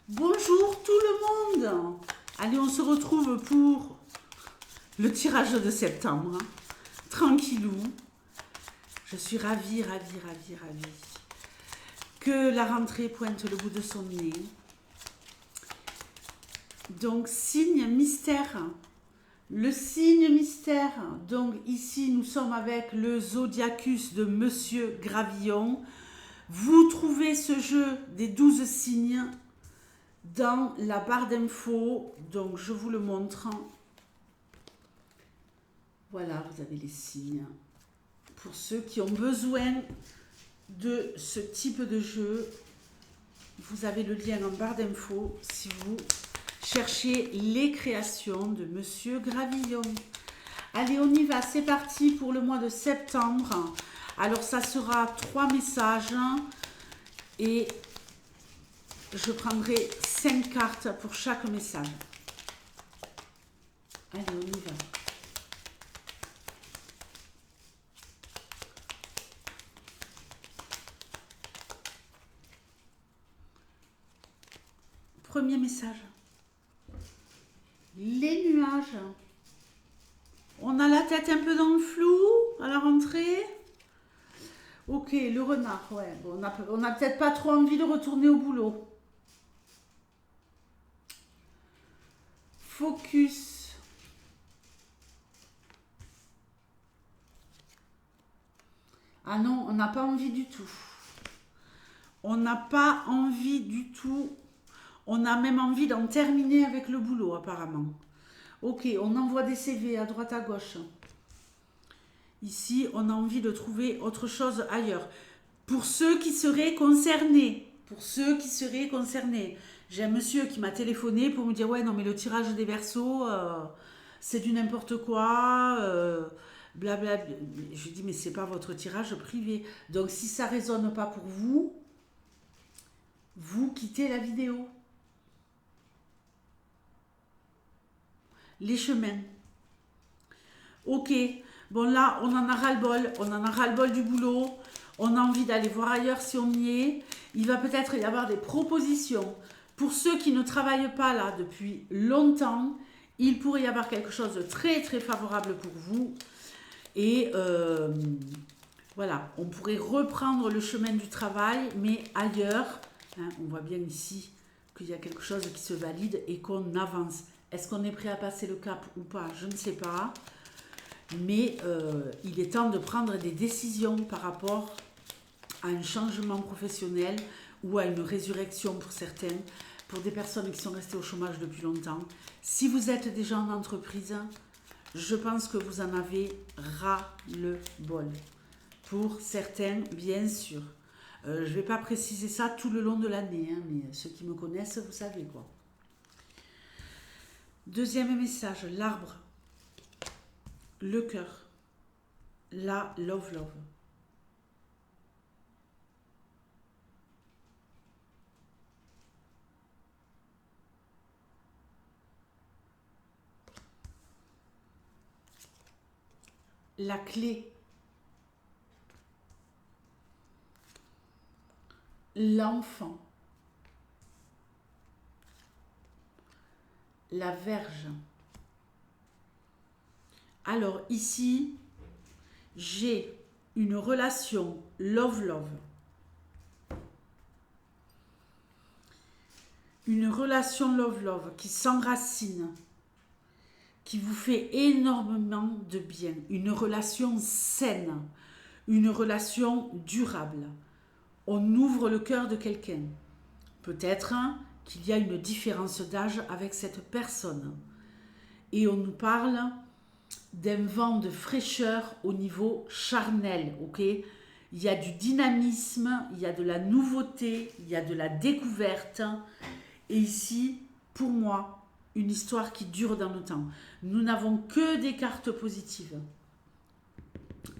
Bonjour tout le monde. Allez, on se retrouve pour le tirage de septembre. Tranquillou. Je suis ravie que la rentrée pointe le bout de son nez. Donc, signe mystère. Le signe mystère. Donc, ici, nous sommes avec le Zodiacus de Monsieur Gravillon. Vous trouvez ce jeu des 12 signes dans la barre d'infos. Donc, je vous le montre. Voilà, vous avez les signes. Pour ceux qui ont besoin de ce type de jeu, vous avez le lien en barre d'infos si vous cherchez les créations de Monsieur Gravillon. Allez, on y va, c'est parti pour le mois de septembre. Alors, ça sera 3 messages et je prendrai 5 cartes pour chaque message. Allez, on y va. Premier message. Les nuages. On a la tête un peu dans le flou à la rentrée. Ok, le renard, ouais. Bon, on a peut-être pas trop envie de retourner au boulot. Focus. Ah non, on n'a pas envie du tout. On n'a pas envie du tout. On a même envie d'en terminer avec le boulot, apparemment. Ok, on envoie des CV à droite à gauche. Ici, on a envie de trouver autre chose ailleurs. Pour ceux qui seraient concernés. J'ai un monsieur qui m'a téléphoné pour me dire « Ouais, non, mais le tirage des Verseaux, c'est du n'importe quoi. Blablabla. » Je lui dis « Mais c'est pas votre tirage privé. Donc, si ça résonne pas pour vous, vous quittez la vidéo. » Les chemins. Ok, bon là, on en a ras-le-bol du boulot, on a envie d'aller voir ailleurs si on y est. Il va peut-être y avoir des propositions. Pour ceux qui ne travaillent pas là depuis longtemps, il pourrait y avoir quelque chose de très très favorable pour vous. Et voilà, on pourrait reprendre le chemin du travail, mais ailleurs. Hein, on voit bien ici qu'il y a quelque chose qui se valide et qu'on avance. Est-ce qu'on est prêt à passer le cap ou pas? Je ne sais pas. Mais il est temps de prendre des décisions par rapport à un changement professionnel ou à une résurrection pour certains, pour des personnes qui sont restées au chômage depuis longtemps. Si vous êtes déjà en entreprise, je pense que vous en avez ras-le-bol. Pour certains, bien sûr. Je ne vais pas préciser ça tout le long de l'année, hein, mais ceux qui me connaissent, vous savez quoi. Deuxième message, l'arbre, le cœur, la love. La clé, l'enfant, la verge. Alors ici, j'ai une relation love. Une relation love qui s'enracine, qui vous fait énormément de bien. Une relation saine, une relation durable. On ouvre le cœur de quelqu'un. Peut-être qu'il y a une différence d'âge avec cette personne. Et on nous parle d'un vent de fraîcheur au niveau charnel, ok? Il y a du dynamisme, il y a de la nouveauté, il y a de la découverte. Et ici, pour moi, une histoire qui dure dans le temps. Nous n'avons que des cartes positives.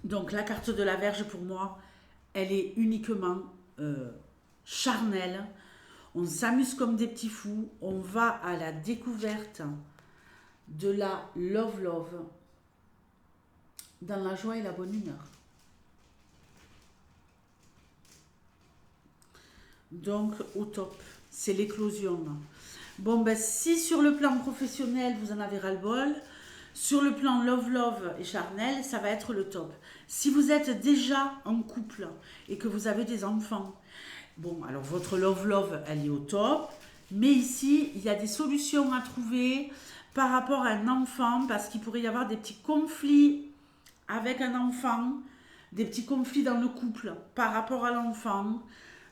Donc la carte de la Vierge, pour moi, elle est uniquement charnelle. On s'amuse comme des petits fous. On va à la découverte de la love dans la joie et la bonne humeur. Donc, au top. C'est l'éclosion. Bon, ben, si sur le plan professionnel, vous en avez ras-le-bol, sur le plan love et charnel, ça va être le top. Si vous êtes déjà en couple et que vous avez des enfants, bon, alors votre love, elle est au top. Mais ici, il y a des solutions à trouver par rapport à un enfant, parce qu'il pourrait y avoir des petits conflits avec un enfant, des petits conflits dans le couple par rapport à l'enfant.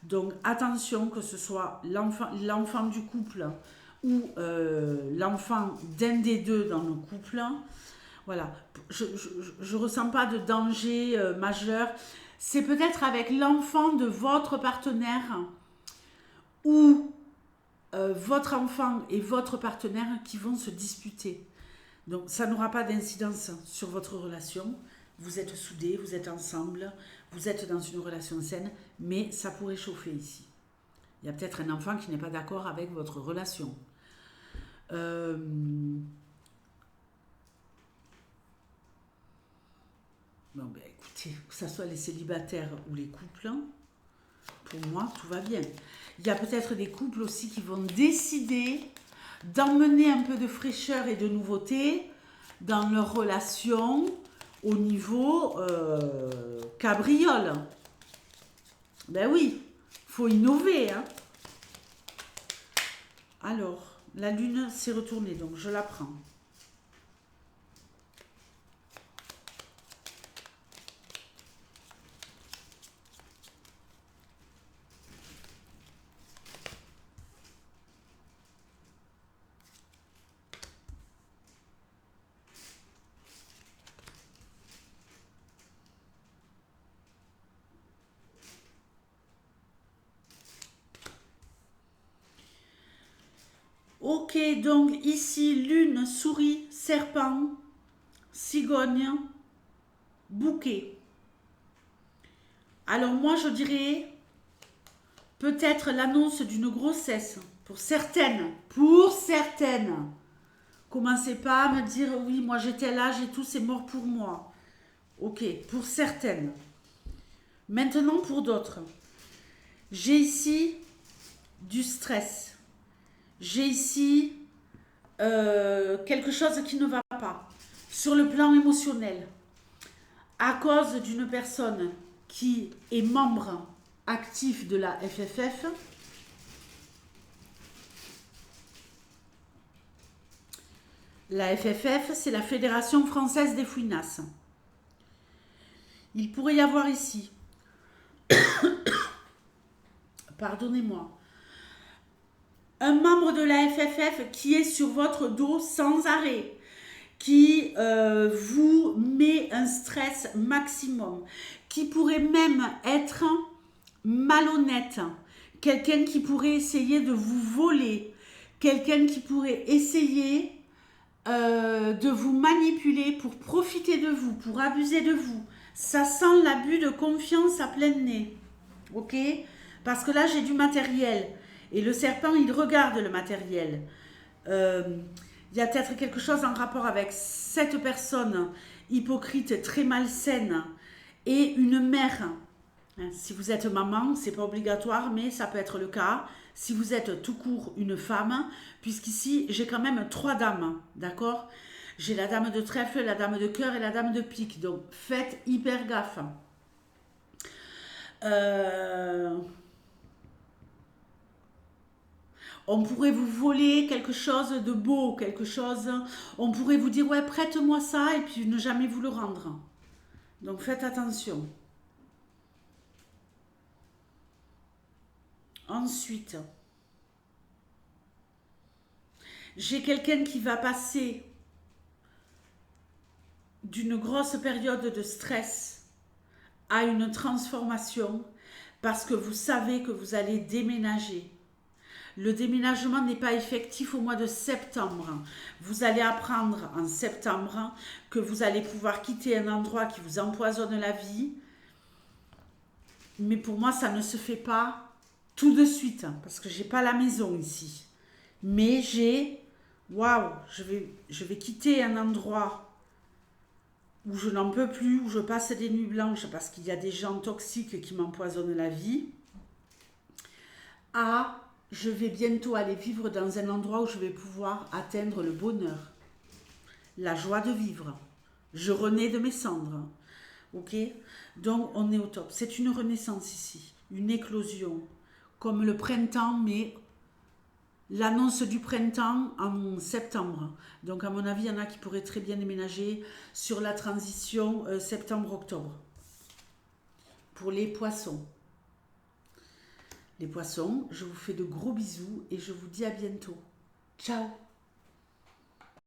Donc attention, que ce soit l'enfant du couple ou l'enfant d'un des deux dans le couple. Voilà, je ne ressens pas de danger majeur. C'est peut-être avec l'enfant de votre partenaire ou votre enfant et votre partenaire qui vont se disputer. Donc ça n'aura pas d'incidence sur votre relation. Vous êtes soudés, vous êtes ensemble, vous êtes dans une relation saine, mais ça pourrait chauffer ici. Il y a peut-être un enfant qui n'est pas d'accord avec votre relation. Bon, ben écoutez, que ce soit les célibataires ou les couples, pour moi, tout va bien. Il y a peut-être des couples aussi qui vont décider d'emmener un peu de fraîcheur et de nouveauté dans leur relation au niveau cabriole. Ben oui, faut innover. Hein. Alors, la lune s'est retournée, donc je la prends. Ok, donc ici, lune, souris, serpent, cigogne, bouquet. Alors moi, je dirais peut-être l'annonce d'une grossesse. Pour certaines. Pour certaines. Commencez pas à me dire, oui, moi j'étais là, j'ai tout, c'est mort pour moi. Ok, pour certaines. Maintenant, pour d'autres. J'ai ici du stress. J'ai ici quelque chose qui ne va pas sur le plan émotionnel à cause d'une personne qui est membre actif de la FFF. La FFF, c'est la Fédération française des fouinasses. Il pourrait y avoir ici, pardonnez-moi, un membre de la FFF qui est sur votre dos sans arrêt, qui vous met un stress maximum, qui pourrait même être malhonnête, quelqu'un qui pourrait essayer de vous voler, quelqu'un qui pourrait essayer de vous manipuler pour profiter de vous, pour abuser de vous. Ça sent l'abus de confiance à plein nez. Ok? Parce que là, j'ai du matériel. Et le serpent, il regarde le matériel. Il y a peut-être quelque chose en rapport avec cette personne hypocrite, très malsaine, et une mère. Si vous êtes maman, c'est pas obligatoire, mais ça peut être le cas. Si vous êtes tout court une femme, puisqu'ici, j'ai quand même 3 dames, d'accord? J'ai la dame de trèfle, la dame de cœur et la dame de pique. Donc, faites hyper gaffe. On pourrait vous voler quelque chose de beau, quelque chose... On pourrait vous dire, ouais, prête-moi ça, et puis ne jamais vous le rendre. Donc, faites attention. Ensuite, j'ai quelqu'un qui va passer d'une grosse période de stress à une transformation parce que vous savez que vous allez déménager. Le déménagement n'est pas effectif au mois de septembre. Vous allez apprendre en septembre que vous allez pouvoir quitter un endroit qui vous empoisonne la vie. Mais pour moi, ça ne se fait pas tout de suite, parce que j'ai pas la maison ici. Mais j'ai, waouh, je vais quitter un endroit où je n'en peux plus, où je passe des nuits blanches parce qu'il y a des gens toxiques qui m'empoisonnent la vie, je vais bientôt aller vivre dans un endroit où je vais pouvoir atteindre le bonheur, la joie de vivre. Je renais de mes cendres. Ok? Donc, on est au top. C'est une renaissance ici, une éclosion, comme le printemps, mais l'annonce du printemps en septembre. Donc, à mon avis, il y en a qui pourraient très bien déménager sur la transition septembre-octobre. Pour les poissons. Les poissons, je vous fais de gros bisous et je vous dis à bientôt. Ciao!